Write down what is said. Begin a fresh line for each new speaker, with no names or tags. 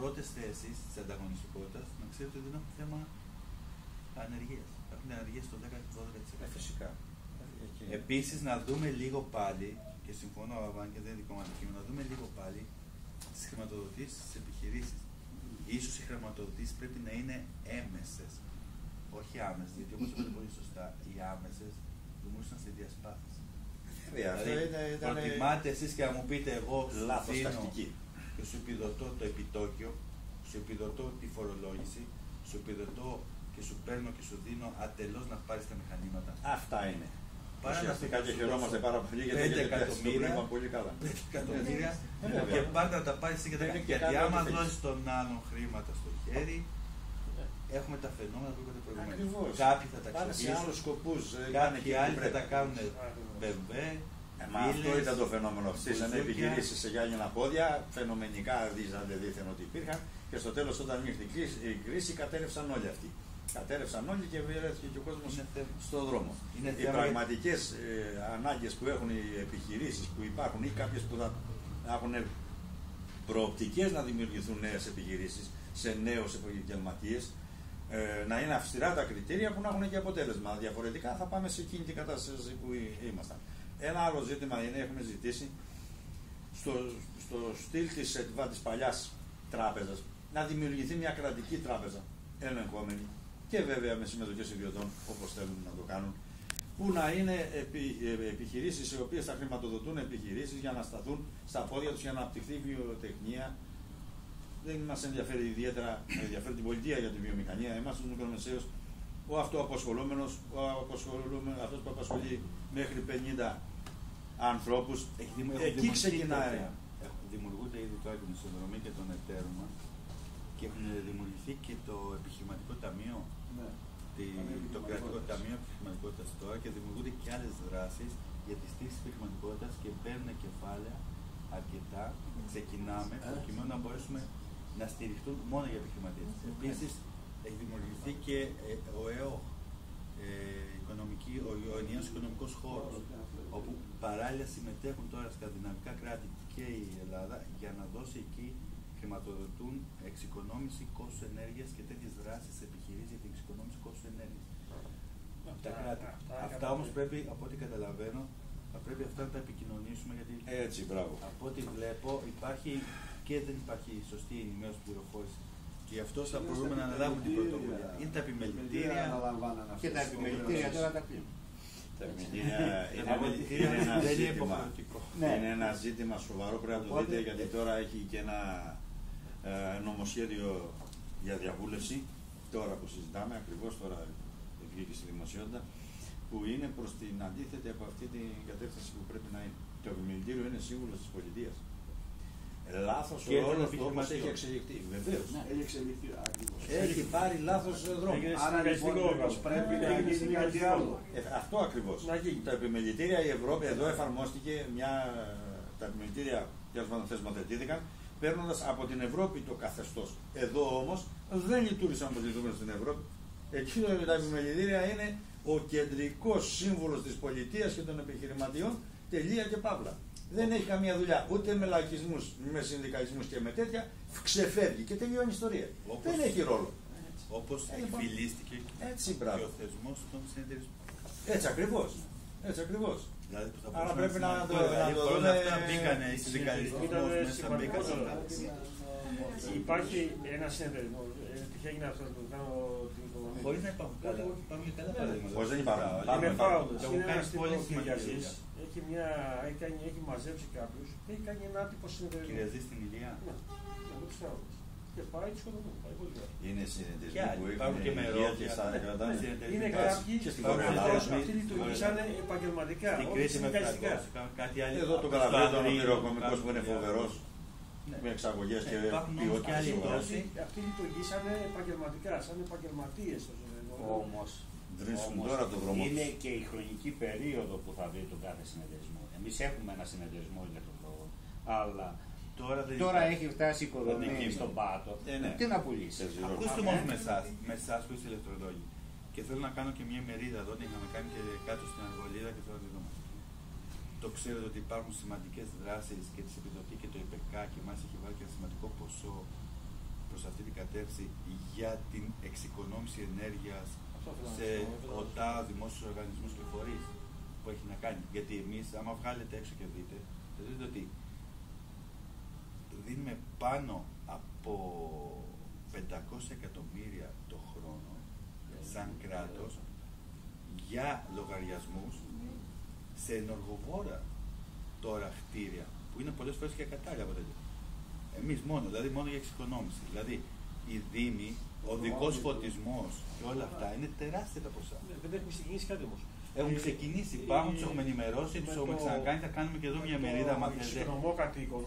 πρώτες θέσεις της ανταγωνιστικότητας, να ξέρετε ότι δεν έχουν θέμα ανεργίας. Έχουν ανεργία στο 10-12%.
Φυσικά.
Επίσης, να δούμε λίγο πάλι, και συμφωνώ, αν και δεν είναι δικό μου αντικείμενο, να δούμε λίγο πάλι τις χρηματοδοτήσεις της επιχειρήσης. Ίσως οι χρηματοδοτήσεις πρέπει να είναι έμεσες, όχι άμεσες, γιατί όπως είπατε πολύ σωστά, οι άμεσες δημιούργησαν στη διασπάθηση. Δηλαδή, προτιμάτε εσείς και να μου πείτε εγώ
λάθος
δίνω
τακτική
και σου επιδοτώ το επιτόκιο, σου επιδοτώ τη φορολόγηση, σου επιδοτώ και σου παίρνω και σου δίνω ατελώς να πάρεις τα μηχανήματα.
Αυτά είναι.
Ουσιαστικά
και χαιρόμαστε πάρα πολύ γιατί
5 εκατομμύρια
πολύ καλά.
5 εκατομμύρια και πάντα να τα πάρεις εσύ και τα κάνεις. Γιατί άμα δώσεις τον άλλον χρήματα στο χέρι, έχουμε τα φαινόμενα που είπατε προηγουμένως. Κάποιοι θα τα ξοδέψουν,
σε άλλους σκοπούς.
κάποιοι άλλοι θα τα κάνουν μπεμπέ.
Αυτό ήταν το φαινόμενο. Στήσανε επιχειρήσεις σε γυάλινα πόδια, φαινομενικά δίθεν ότι υπήρχαν και στο τέλος όταν ήρθε η κρίση κατέρευσαν όλοι αυτοί. Κατέρευσαν όλοι και βρέθηκε και ο κόσμος στον δρόμο. Οι πραγματικές ανάγκες που έχουν οι επιχειρήσεις που υπάρχουν ή κάποιες που θα έχουν προοπτικές να δημιουργηθούν νέες επιχειρήσεις σε νέους επαγγελματίες, να είναι αυστηρά τα κριτήρια που να έχουν και αποτέλεσμα. Διαφορετικά θα πάμε σε εκείνη την κατάσταση που ήμασταν. Ένα άλλο ζήτημα είναι, έχουμε ζητήσει στο στυλ της παλιάς τράπεζας να δημιουργηθεί μια κρατική τράπεζα ελεγχόμενη και βέβαια με συμμετοχές ιδιωτών όπως θέλουν να το κάνουν, που να είναι επιχειρήσεις οι οποίες θα χρηματοδοτούν επιχειρήσεις για να σταθούν στα πόδια τους για να αναπτυχθεί η βιοτεχνία. Δεν μας ενδιαφέρει ιδιαίτερα, ενδιαφέρει την πολιτεία για τη βιομηχανία. Εμάς τους μικρομεσαίους, ο αυτοαπασχολούμενος, αυτός που απασχολεί μέχρι 50 ανθρώπους, εκεί ξεκινάει.
Δημιουργούνται ήδη τώρα την ισοδρομή και τον εταίρο μας και έχουν δημιουργηθεί και το επιχειρηματικό ταμείο, το κρατικό ταμείο επιχειρηματικότητας τώρα και δημιουργούνται και άλλες δράσεις για τη στήριξη της επιχειρηματικότητας και παίρνουν κεφάλαια αρκετά. Ξεκινάμε προκειμένου να μπορέσουμε να στηριχτούν μόνο για επιχειρηματίες. Επίσης, έχει δημιουργηθεί και ο ΕΟ, ο ενιαίος οικονομικός χώρος, όπου παράλληλα συμμετέχουν τώρα σκανδιναβικά κράτη και η Ελλάδα για να δώσει εκεί, χρηματοδοτούν εξοικονόμηση κόστους ενέργειας και τέτοιες δράσεις επιχειρήσεις για την εξοικονόμηση κόστους ενέργειας. Τα κράτη. Αυτά όμως πρέπει, από ό,τι καταλαβαίνω, θα πρέπει αυτά να τα επικοινωνήσουμε γιατί
έτσι, μπράβο.
Από ό,τι βλέπω υπάρχει και δεν υπάρχει σωστή ενημέρωση πληροφόρηση. Και γι' αυτό θα μπορούμε να αναλάβουμε την πρωτοβουλία. Είναι τα επιμελητήρια
και τα επιμελητήρια τώρα τα κλείνουν.
Τα επιμελητήρια είναι ένα ζήτημα σοβαρό, πρέπει να το δείτε γιατί τώρα έχει και ένα νομοσχέδιο για διαβούλευση, τώρα που συζητάμε, ακριβώς τώρα βγήκε στη δημοσιότητα, που είναι προς την αντίθετη από αυτή την κατεύθυνση που πρέπει να είναι. Το επιμελητήριο είναι σύμβουλος της πολιτείας. Λάθος ο ρόλος του όπως έχει εξελιχθεί. Βεβαίως.
Έχει εξελιχθεί ακριβώς.
Έχει πάρει λάθος δρόμο.
Άρα λοιπόν πρέπει να γίνει κάτι άλλο.
Αυτό ακριβώς. Τα επιμελητήρια η Ευρώπη, εδώ εφαρμόστηκε τα επιμελητήρια θεσμοθετήθηκαν παίρνοντας από την Ευρώπη το καθεστώς. Εδώ όμως δεν λειτουργήσαν όπως λειτουργούν στην Ευρώπη. Εκεί τα επιμελητήρια είναι ο κεντρικός σύμβουλος της πολιτείας και των επιχειρηματιών, τελεία και παύλα. Δεν έχει καμία δουλειά ούτε με λαϊκισμούς, με συνδικαλισμούς και με τέτοια, ξεφεύγει και τελειώνει η ιστορία. Δεν έχει ρόλο.
Όπως εκφυλίστηκε και ο θεσμός των συνεταιρισμών.
Έτσι ακριβώς. Έτσι ακριβώς.
Δηλαδή,
άρα πρέπει να το
δούμε. Αυτά μπήκανε οι συνδικαλισμοί μέσα, μπήκανε.
Υπάρχει ένα συνεταιρισμό. Τυχαίνει να αυτό το κάνω την οικονομία.
Χωρίς να υπάρχουν καλά. Υπάρχουν και καλά παραδείγματα.
Πώς δεν υπάρχουν.
Είναι φάουλος.
Είναι ένας τύπος Κυριακής.
Έχει μαζέψει κάποιους και έχει κάνει ένα άτυπο συνεταιρισμό.
Κυριακή στην Ηλία.
Ναι, εγώ τους κάνω. Και πάει τους σκοτωμούς.
Είναι συνεταιρισμοί που
υπάρχουν και με
και στα κρατάνε.
Είναι κάποιοι που αυτοί λειτουργήσαν επαγγελματικά.
Στην κρίση με κάτι άλλο.
Εδώ το καταλαβαίνω τον ονειροκομικός που είναι φοβερός. Με εξαγωγές και ποιότητες.
Αυτοί λειτουργήσαν επαγγελματικά, σαν επαγγελματίες.
Όμως
είναι
και η χρονική περίοδο που θα δει τον κάθε συνεταιρισμό. Εμείς έχουμε ένα συνεταιρισμό ηλεκτρολόγων, αλλά τώρα έχει φτάσει η οικοδομή στον πάτο. Τι να πουλήσει.
Ακούστε μόνο με εσάς που είστε ηλεκτρολόγοι. Και θέλω να κάνω και μια μερίδα εδώ, την είχαμε κάνει και κάτω στην Αργολίδα και θέλω να τη δούμε. Το ξέρετε ότι υπάρχουν σημαντικές δράσεις και τις επιδοτεί και το ΕΠΕΚΑ και μας έχει βάλει και ένα σημαντικό ποσό προς αυτή την κατεύθυνση για την εξοικονόμηση ενέργειας σε ΟΤΑ, δημόσιους οργανισμούς και φορείς που έχει να κάνει? Γιατί εμείς, άμα βγάλετε έξω και δείτε, θα δείτε ότι δίνουμε πάνω από 500 εκατομμύρια το χρόνο σαν κράτος για λογαριασμούς σε ενεργοβόρα τώρα κτίρια, που είναι πολλές φορές και κατάλληλα από τέτοια. Εμείς μόνο, δηλαδή μόνο για εξοικονόμηση. Δηλαδή οι δήμοι, ο δικός φωτισμός και όλα αυτά είναι τεράστια τα ποσά.
Δεν έχουμε ξεκινήσει κάτι όμως.
Έχουμε ξεκινήσει, υπάρχουν, τους έχουμε ενημερώσει, τους έχουμε ξανακάνει, θα κάνουμε και εδώ μια μερίδα.
Εξοικονομώ κατοίκων.